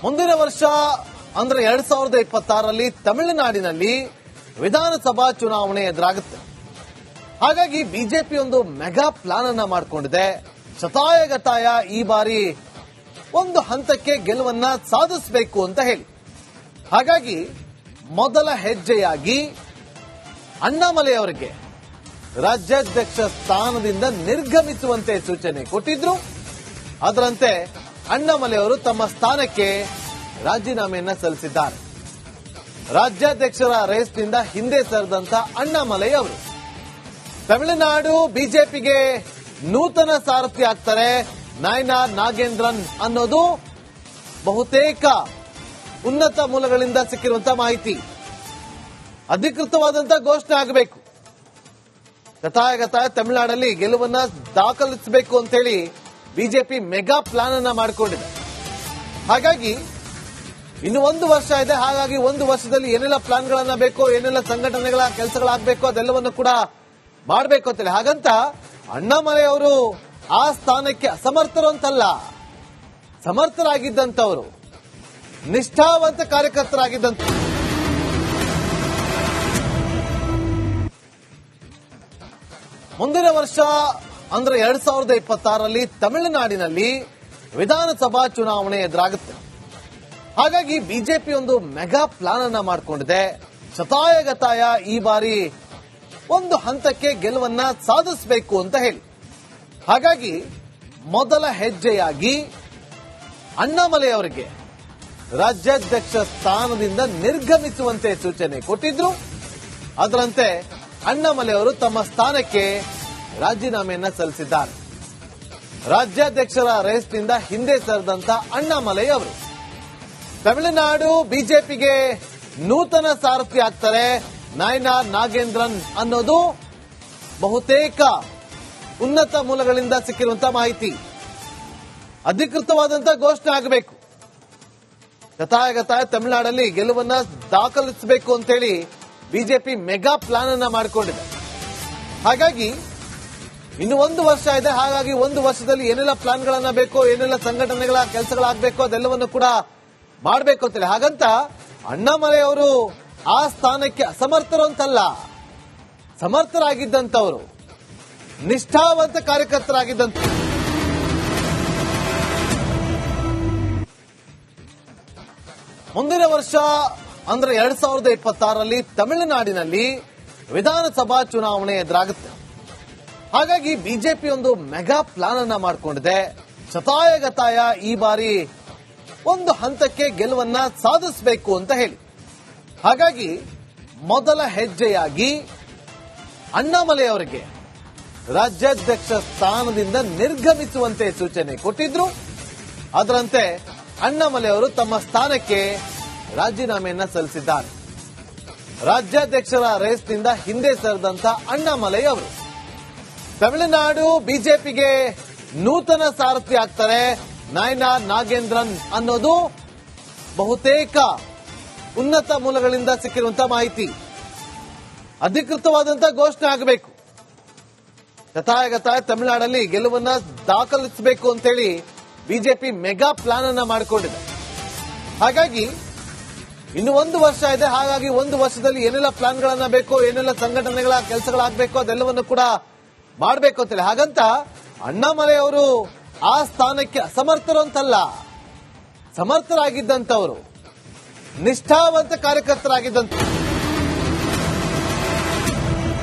ಮುಂದಿನ ವರ್ಷ ಅಂದ್ರೆ 2026ರಲ್ಲಿ ತಮಿಳುನಾಡಿನಲ್ಲಿ ವಿಧಾನಸಭಾ ಚುನಾವಣೆ ಎದುರಾಗುತ್ತೆ. ಹಾಗಾಗಿ ಬಿಜೆಪಿ ಒಂದು ಮೆಗಾ ಪ್ಲಾನ್ ಅನ್ನ ಮಾಡಿಕೊಂಡಿದೆ. ಶತಾಯಗತಾಯ ಈ ಬಾರಿ ಒಂದು ಹಂತಕ್ಕೆ ಗೆಲುವನ್ನ ಸಾಧಿಸಬೇಕು ಅಂತ ಹೇಳಿ. ಹಾಗಾಗಿ ಮೊದಲ ಹೆಜ್ಜೆಯಾಗಿ ಅಣ್ಣಾಮಲೈ ಅವರಿಗೆ ರಾಜ್ಯಾಧ್ಯಕ್ಷ ಸ್ಥಾನದಿಂದ ನಿರ್ಗಮಿಸುವಂತೆ ಸೂಚನೆ ಕೊಟ್ಟಿದ್ರು. ಅದರಂತೆ ಅಣ್ಣಾಮಲೈ ಅವರು ತಮ್ಮ ಸ್ಥಾನಕ್ಕೆ ರಾಜೀನಾಮೆಯನ್ನ ಸಲ್ಲಿಸಿದ್ದಾರೆ. ರಾಜ್ಯಾಧ್ಯಕ್ಷರ ರೇಸ್ನಿಂದ ಹಿಂದೆ ಸರಿದಂತ ಅಣ್ಣಾಮಲೈ ಅವರು ತಮಿಳುನಾಡು ಬಿಜೆಪಿಗೆ ನೂತನ ಸಾರಥಿ ಆಗ್ತಾರೆ. ನಾಯನಾರ್ ನಾಗೇಂದ್ರನ್ ಅನ್ನೋದು ಬಹುತೇಕ ಉನ್ನತ ಮೂಲಗಳಿಂದ ಸಿಕ್ಕಿರುವಂತಹ ಮಾಹಿತಿ. ಅಧಿಕೃತವಾದಂತಹ ಘೋಷಣೆ ಆಗಬೇಕು. ಗತಾಯ ತಮಿಳುನಾಡಲ್ಲಿ ಗೆಲುವನ್ನ ದಾಖಲಿಸಬೇಕು ಅಂತೇಳಿ ಬಿಜೆಪಿ ಮೆಗಾ ಪ್ಲಾನ್ ಅನ್ನ ಮಾಡಿಕೊಂಡಿದೆ. ಹಾಗಾಗಿ ಇನ್ನು ಒಂದು ವರ್ಷ ಇದೆ. ಹಾಗಾಗಿ ಒಂದು ವರ್ಷದಲ್ಲಿ ಏನೆಲ್ಲ ಪ್ಲಾನ್ಗಳನ್ನ ಬೇಕೋ, ಏನೆಲ್ಲ ಸಂಘಟನೆಗಳ ಕೆಲಸಗಳಾಗಬೇಕು ಅದೆಲ್ಲವನ್ನು ಕೂಡ ಮಾಡಬೇಕು ಅಂತೇಳಿ. ಹಾಗಂತ ಅಣ್ಣಾಮಲೈ ಅವರು ಆ ಸ್ಥಾನಕ್ಕೆ ಅಸಮರ್ಥರು ಅಂತಲ್ಲ, ಸಮರ್ಥರಾಗಿದ್ದಂಥವರು, ನಿಷ್ಠಾವಂತ ಕಾರ್ಯಕರ್ತರಾಗಿದ್ದಂಥ. ಮುಂದಿನ ವರ್ಷ ಅಂದ್ರೆ 2026ರಲ್ಲಿ ತಮಿಳುನಾಡಿನಲ್ಲಿ ವಿಧಾನಸಭಾ ಚುನಾವಣೆ ಎದುರಾಗುತ್ತೆ. ಹಾಗಾಗಿ ಬಿಜೆಪಿ ಒಂದು ಮೆಗಾ ಪ್ಲಾನ್ ಅನ್ನ ಮಾಡಿಕೊಂಡಿದೆ. ಶತಾಯಗತಾಯ ಈ ಬಾರಿ ಒಂದು ಹಂತಕ್ಕೆ ಗೆಲುವನ್ನ ಸಾಧಿಸಬೇಕು ಅಂತ ಹೇಳಿ. ಹಾಗಾಗಿ ಮೊದಲ ಹೆಜ್ಜೆಯಾಗಿ ಅಣ್ಣಾಮಲೈ ಅವರಿಗೆ ರಾಜ್ಯಾಧ್ಯಕ್ಷ ಸ್ಥಾನದಿಂದ ನಿರ್ಗಮಿಸುವಂತೆ ಸೂಚನೆ ಕೊಟ್ಟಿದ್ರು. ಅದರಂತೆ ಅಣ್ಣಾಮಲೈ ಅವರು ತಮ್ಮ ಸ್ಥಾನಕ್ಕೆ ರಾಜೀನಾಮೆಯನ್ನ ಸಲ್ಲಿಸಿದ್ದಾರೆ. ರಾಜ್ಯಾಧ್ಯಕ್ಷರ ರೇಸ್ನಿಂದ ಹಿಂದೆ ಸರಿದಂತ ಅಣ್ಣಾಮಲೈ ಅವರು ತಮಿಳುನಾಡು ಬಿಜೆಪಿಗೆ ನೂತನ ಸಾರಥಿ ಆಗ್ತಾರೆ. ನಾಯನಾರ್ ನಾಗೇಂದ್ರನ್ ಅನ್ನೋದು ಬಹುತೇಕ ಉನ್ನತ ಮೂಲಗಳಿಂದ ಸಿಕ್ಕಿರುವಂತಹ ಮಾಹಿತಿ. ಅಧಿಕೃತವಾದಂತಹ ಘೋಷಣೆ ಆಗಬೇಕು. ಗತಾಯ ತಮಿಳುನಾಡಲ್ಲಿ ಗೆಲುವನ್ನ ದಾಖಲಿಸಬೇಕು ಅಂತೇಳಿ ಬಿಜೆಪಿ ಮೆಗಾ ಪ್ಲಾನ್ ಅನ್ನ ಮಾಡಿಕೊಂಡಿದೆ. ಹಾಗಾಗಿ ಇನ್ನು ಒಂದು ವರ್ಷ ಇದೆ. ಹಾಗಾಗಿ ಒಂದು ವರ್ಷದಲ್ಲಿ ಏನೆಲ್ಲ ಪ್ಲಾನ್ಗಳನ್ನ ಬೇಕೋ, ಏನೆಲ್ಲ ಸಂಘಟನೆಗಳ ಕೆಲಸಗಳಾಗಬೇಕು ಅದೆಲ್ಲವನ್ನು ಕೂಡ ಮಾಡಬೇಕು ಅಂತೇಳಿ. ಹಾಗಂತ ಅಣ್ಣಾಮಲೈ ಅವರು ಆ ಸ್ಥಾನಕ್ಕೆ ಅಸಮರ್ಥರು ಅಂತಲ್ಲ, ಸಮರ್ಥರಾಗಿದ್ದಂಥವರು, ನಿಷ್ಠಾವಂತ ಕಾರ್ಯಕರ್ತರಾಗಿದ್ದಂಥ. ಮುಂದಿನ ವರ್ಷ ಅಂದ್ರೆ 2026ರಲ್ಲಿ ತಮಿಳುನಾಡಿನಲ್ಲಿ ವಿಧಾನಸಭಾ ಚುನಾವಣೆ ಎದುರಾಗುತ್ತೆ. ಹಾಗಾಗಿ ಬಿಜೆಪಿ ಒಂದು ಮೆಗಾ ಪ್ಲಾನ್ ಅನ್ನ ಮಾಡಿಕೊಂಡಿದೆ. ಶತಾಯಗತಾಯ ಈ ಬಾರಿ ಒಂದು ಹಂತಕ್ಕೆ ಗೆಲುವನ್ನ ಸಾಧಿಸಬೇಕು ಅಂತ ಹೇಳಿ. ಹಾಗಾಗಿ ಮೊದಲ ಹೆಜ್ಜೆಯಾಗಿ ಅಣ್ಣಾಮಲೈ ಅವರಿಗೆ ರಾಜ್ಯಾಧ್ಯಕ್ಷ ಸ್ಥಾನದಿಂದ ನಿರ್ಗಮಿಸುವಂತೆ ಸೂಚನೆ ಕೊಟ್ಟಿದ್ರು. ಅದರಂತೆ ಅಣ್ಣಾಮಲೈ ಅವರು ತಮ್ಮ ಸ್ಥಾನಕ್ಕೆ ರಾಜೀನಾಮೆಯನ್ನ ಸಲ್ಲಿಸಿದ್ದಾರೆ. ರಾಜ್ಯಾಧ್ಯಕ್ಷರ ರೇಸ್ನಿಂದ ಹಿಂದೆ ಸರಿದಂತ ಅಣ್ಣಾಮಲೈ ಅವರು ತಮಿಳುನಾಡು ಬಿಜೆಪಿಗೆ ನೂತನ ಸಾರಥಿ ಆಗ್ತಾರೆ. ನಾಯನಾರ್ ನಾಗೇಂದ್ರನ್ ಅನ್ನೋದು ಬಹುತೇಕ ಉನ್ನತ ಮೂಲಗಳಿಂದ ಸಿಕ್ಕಿರುವಂತಹ ಮಾಹಿತಿ. ಅಧಿಕೃತವಾದಂತಹ ಘೋಷಣೆ ಆಗಬೇಕು. ಗತಾಯ ತಮಿಳುನಾಡಲ್ಲಿ ಗೆಲುವನ್ನ ದಾಖಲಿಸಬೇಕು ಅಂತೇಳಿ ಬಿಜೆಪಿ ಮೆಗಾ ಪ್ಲಾನ್ ಅನ್ನ ಮಾಡಿಕೊಂಡಿದೆ. ಹಾಗಾಗಿ ಇನ್ನು ಒಂದು ವರ್ಷ ಇದೆ. ಹಾಗಾಗಿ ಒಂದು ವರ್ಷದಲ್ಲಿ ಏನೆಲ್ಲ ಪ್ಲಾನ್ಗಳನ್ನ ಬೇಕೋ, ಏನೆಲ್ಲ ಸಂಘಟನೆಗಳ ಕೆಲಸಗಳಾಗಬೇಕು ಅದೆಲ್ಲವನ್ನು ಕೂಡ ಮಾಡಬೇಕು ಅಂತೇಳಿ. ಹಾಗಂತ ಅಣ್ಣಾಮಲೈ ಅವರು ಆ ಸ್ಥಾನಕ್ಕೆ ಅಸಮರ್ಥರು ಅಂತಲ್ಲ, ಸಮರ್ಥರಾಗಿದ್ದಂಥವರು, ನಿಷ್ಠಾವಂತ ಕಾರ್ಯಕರ್ತರಾಗಿದ್ದಂಥ.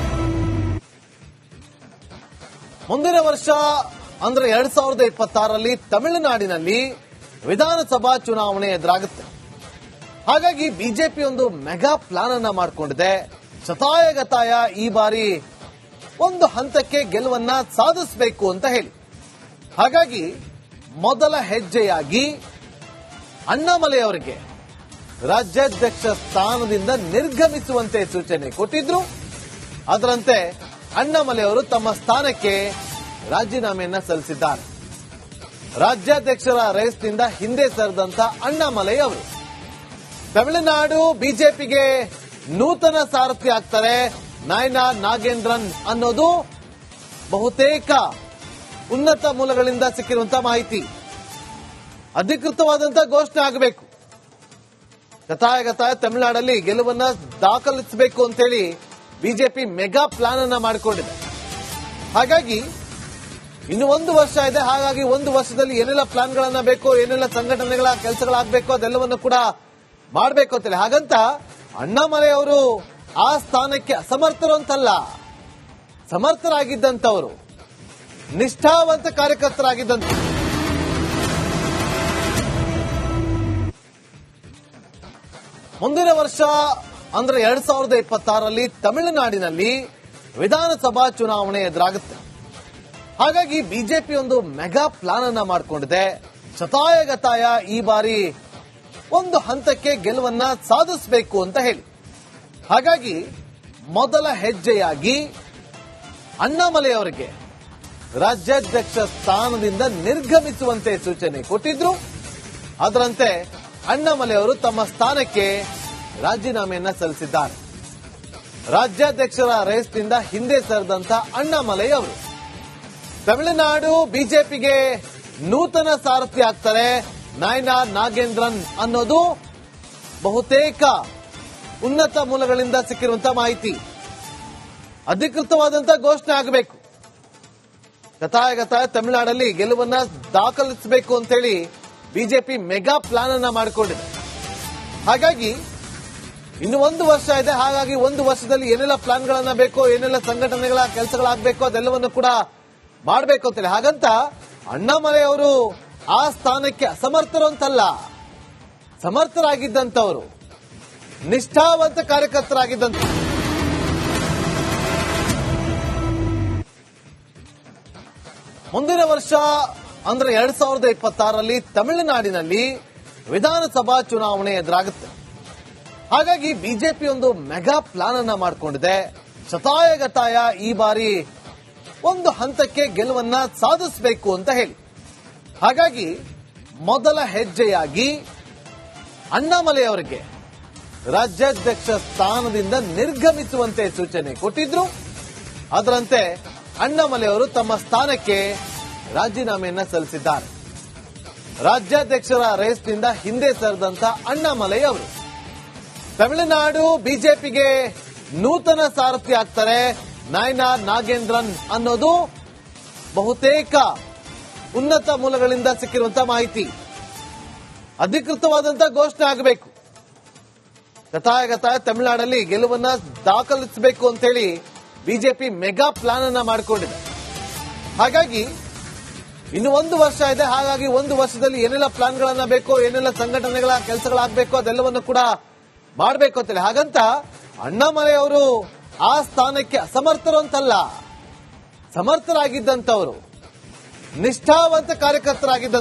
ಮುಂದಿನ ವರ್ಷ ಅಂದ್ರೆ 2026ರಲ್ಲಿ ತಮಿಳುನಾಡಿನಲ್ಲಿ ವಿಧಾನಸಭಾ ಚುನಾವಣೆ ಎದುರಾಗುತ್ತೆ. ಹಾಗಾಗಿ ಬಿಜೆಪಿ ಒಂದು ಮೆಗಾ ಪ್ಲಾನ್ ಅನ್ನ ಮಾಡಿಕೊಂಡಿದೆ. ಶತಾಯಗತಾಯ ಈ ಬಾರಿ ಒಂದು ಹಂತಕ್ಕೆ ಗೆಲುವನ್ನ ಸಾಧಿಸಬೇಕು ಅಂತ ಹೇಳಿ. ಹಾಗಾಗಿ ಮೊದಲ ಹೆಜ್ಜೆಯಾಗಿ ಅಣ್ಣಾಮಲೈ ಅವರಿಗೆ ರಾಜ್ಯಾಧ್ಯಕ್ಷ ಸ್ಥಾನದಿಂದ ನಿರ್ಗಮಿಸುವಂತೆ ಸೂಚನೆ ಕೊಟ್ಟಿದ್ರು. ಅದರಂತೆ ಅಣ್ಣಾಮಲೈ ಅವರು ತಮ್ಮ ಸ್ಥಾನಕ್ಕೆ ರಾಜೀನಾಮೆಯನ್ನ ಸಲ್ಲಿಸಿದ್ದಾರೆ. ರಾಜ್ಯಾಧ್ಯಕ್ಷರ ರೇಸ್ನಿಂದ ಹಿಂದೆ ಸರಿದಂತ ಅಣ್ಣಾಮಲೈ ಅವರು ತಮಿಳುನಾಡು ಬಿಜೆಪಿಗೆ ನೂತನ ಸಾರಥಿ ಆಗ್ತಾರೆ. ನಾಯನಾರ್ ನಾಗೇಂದ್ರನ್ ಅನ್ನೋದು ಬಹುತೇಕ ಉನ್ನತ ಮೂಲಗಳಿಂದ ಸಿಕ್ಕಿರುವಂತಹ ಮಾಹಿತಿ. ಅಧಿಕೃತವಾದಂತಹ ಘೋಷಣೆ ಆಗಬೇಕು. ಗತಾಯ ತಮಿಳುನಾಡಲ್ಲಿ ಗೆಲುವನ್ನ ದಾಖಲಿಸಬೇಕು ಅಂತೇಳಿ ಬಿಜೆಪಿ ಮೆಗಾ ಪ್ಲಾನ್ ಅನ್ನ ಮಾಡಿಕೊಂಡಿದೆ. ಹಾಗಾಗಿ ಇನ್ನು ಒಂದು ವರ್ಷ ಇದೆ. ಹಾಗಾಗಿ ಒಂದು ವರ್ಷದಲ್ಲಿ ಏನೆಲ್ಲ ಪ್ಲಾನ್ಗಳನ್ನ ಬೇಕು, ಏನೆಲ್ಲ ಸಂಘಟನೆಗಳ ಕೆಲಸಗಳಾಗಬೇಕು ಅದೆಲ್ಲವನ್ನು ಕೂಡ ಮಾಡಬೇಕು ಅಂತೇಳಿ. ಹಾಗಂತ ಅಣ್ಣಾಮಲೈ ಅವರು ಆ ಸ್ಥಾನಕ್ಕೆ ಅಸಮರ್ಥರು ಅಂತಲ್ಲ, ಸಮರ್ಥರಾಗಿದ್ದಂಥವರು, ನಿಷ್ಠಾವಂತ ಕಾರ್ಯಕರ್ತರಾಗಿದ್ದಂತ. ಮುಂದಿನ ವರ್ಷ ಅಂದ್ರೆ 2026ರಲ್ಲಿ ತಮಿಳುನಾಡಿನಲ್ಲಿ ವಿಧಾನಸಭಾ ಚುನಾವಣೆ ಎದುರಾಗುತ್ತೆ. ಹಾಗಾಗಿ ಬಿಜೆಪಿ ಒಂದು ಮೆಗಾ ಪ್ಲಾನ್ ಅನ್ನ ಮಾಡಿಕೊಂಡಿದೆ. ಶತಾಯಗತಾಯ ಈ ಬಾರಿ ಒಂದು ಹಂತಕ್ಕೆ ಗೆಲುವನ್ನ ಸಾಧಿಸಬೇಕು ಅಂತ ಹೇಳಿ. ಹಾಗಾಗಿ ಮೊದಲ ಹೆಜ್ಜೆಯಾಗಿ ಅಣ್ಣಾಮಲೈ ಅವರಿಗೆ ರಾಜ್ಯಾಧ್ಯಕ್ಷ ಸ್ಥಾನದಿಂದ ನಿರ್ಗಮಿಸುವಂತೆ ಸೂಚನೆ ಕೊಟ್ಟಿದ್ರು. ಅದರಂತೆ ಅಣ್ಣಾಮಲೈ ಅವರು ತಮ್ಮ ಸ್ಥಾನಕ್ಕೆ ರಾಜೀನಾಮೆಯನ್ನ ಸಲ್ಲಿಸಿದ್ದಾರೆ. ರಾಜ್ಯಾಧ್ಯಕ್ಷರ ರೇಸ್ನಿಂದ ಹಿಂದೆ ಸರಿದಂತ ಅಣ್ಣಾಮಲೈ ಅವರು ತಮಿಳುನಾಡು ಬಿಜೆಪಿಗೆ ನೂತನ ಸಾರಥಿ ಆಗ್ತಾರೆ. ನಾಯನಾರ್ ನಾಗೇಂದ್ರನ್ ಅನ್ನೋದು ಬಹುತೇಕ ಉನ್ನತ ಮೂಲಗಳಿಂದ ಸಿಕ್ಕಿರುವಂತಹ ಮಾಹಿತಿ. ಅಧಿಕೃತವಾದಂತಹ ಘೋಷಣೆ ಆಗಬೇಕು. ಗತಾಯ ತಮಿಳುನಾಡಲ್ಲಿ ಗೆಲುವನ್ನ ದಾಖಲಿಸಬೇಕು ಅಂತೇಳಿ ಬಿಜೆಪಿ ಮೆಗಾ ಪ್ಲಾನ್ ಅನ್ನ ಮಾಡಿಕೊಂಡಿದೆ. ಹಾಗಾಗಿ ಇನ್ನು ಒಂದು ವರ್ಷ ಇದೆ. ಹಾಗಾಗಿ ಒಂದು ವರ್ಷದಲ್ಲಿ ಏನೆಲ್ಲ ಪ್ಲಾನ್ಗಳನ್ನ ಬೇಕು, ಏನೆಲ್ಲ ಸಂಘಟನೆಗಳ ಕೆಲಸಗಳಾಗಬೇಕು ಅದೆಲ್ಲವನ್ನು ಕೂಡ ಮಾಡಬೇಕು ಅಂತೇಳಿ. ಹಾಗಂತ ಅಣ್ಣಾಮಲೈ ಅವರು ಆ ಸ್ಥಾನಕ್ಕೆ ಅಸಮರ್ಥರು ಅಂತಲ್ಲ, ಸಮರ್ಥರಾಗಿದ್ದಂಥವರು, ನಿಷ್ಠಾವಂತ ಕಾರ್ಯಕರ್ತರಾಗಿದ್ದಂಥ. ಮುಂದಿನ ವರ್ಷ ಅಂದ್ರೆ 2026ರಲ್ಲಿ ತಮಿಳುನಾಡಿನಲ್ಲಿ ವಿಧಾನಸಭಾ ಚುನಾವಣೆ ಎದುರಾಗುತ್ತೆ. ಹಾಗಾಗಿ ಬಿಜೆಪಿ ಒಂದು ಮೆಗಾ ಪ್ಲಾನ್ ಅನ್ನ ಮಾಡಿಕೊಂಡಿದೆ. ಶತಾಯಗತಾಯ ಈ ಬಾರಿ ಒಂದು ಹಂತಕ್ಕೆ ಗೆಲುವನ್ನ ಸಾಧಿಸಬೇಕು ಅಂತ ಹೇಳಿ. ಹಾಗಾಗಿ ಮೊದಲ ಹೆಜ್ಜೆಯಾಗಿ ಅಣ್ಣಾಮಲೈ ಅವರಿಗೆ ರಾಜ್ಯಾಧ್ಯಕ್ಷ ಸ್ಥಾನದಿಂದ ನಿರ್ಗಮಿಸುವಂತೆ ಸೂಚನೆ ಕೊಟ್ಟಿದ್ರು. ಅದರಂತೆ ಅಣ್ಣಾಮಲೈ ಅವರು ತಮ್ಮ ಸ್ಥಾನಕ್ಕೆ ರಾಜೀನಾಮೆಯನ್ನ ಸಲ್ಲಿಸಿದ್ದಾರೆ. ರಾಜ್ಯಾಧ್ಯಕ್ಷರ ರೇಸ್ನಿಂದ ಹಿಂದೆ ಸರಿದಂತ ಅಣ್ಣಾಮಲೈ ಅವರು ತಮಿಳುನಾಡು ಬಿಜೆಪಿಗೆ ನೂತನ ಸಾರಥಿ ಆಗ್ತಾರೆ. ನಾಯನಾರ್ ನಾಗೇಂದ್ರನ್ ಅನ್ನೋದು ಬಹುತೇಕ ಉನ್ನತ ಮೂಲಗಳಿಂದ ಸಿಕ್ಕಿರುವಂತಹ ಮಾಹಿತಿ. ಅಧಿಕೃತವಾದಂತಹ ಘೋಷಣೆ ಆಗಬೇಕು. ಗತಾಯ ತಮಿಳುನಾಡಲ್ಲಿ ಗೆಲುವನ್ನ ದಾಖಲಿಸಬೇಕು ಅಂತೇಳಿ ಬಿಜೆಪಿ ಮೆಗಾ ಪ್ಲಾನ್ ಅನ್ನ ಮಾಡಿಕೊಂಡಿದೆ. ಹಾಗಾಗಿ ಇನ್ನು ಒಂದು ವರ್ಷ ಇದೆ. ಹಾಗಾಗಿ ಒಂದು ವರ್ಷದಲ್ಲಿ ಏನೆಲ್ಲ ಪ್ಲಾನ್ಗಳನ್ನ ಬೇಕು, ಏನೆಲ್ಲ ಸಂಘಟನೆಗಳ ಕೆಲಸಗಳಾಗಬೇಕು ಅದೆಲ್ಲವನ್ನು ಕೂಡ ಮಾಡಬೇಕು ಅಂತೇಳಿ. ಹಾಗಂತ ಅಣ್ಣಾಮಲೈ ಅವರು ಆ ಸ್ಥಾನಕ್ಕೆ ಅಸಮರ್ಥರು ಅಂತಲ್ಲ, ಸಮರ್ಥರಾಗಿದ್ದಂಥವರು, ನಿಷ್ಠಾವಂತ ಕಾರ್ಯಕರ್ತರಾಗಿದ್ದಂಥ.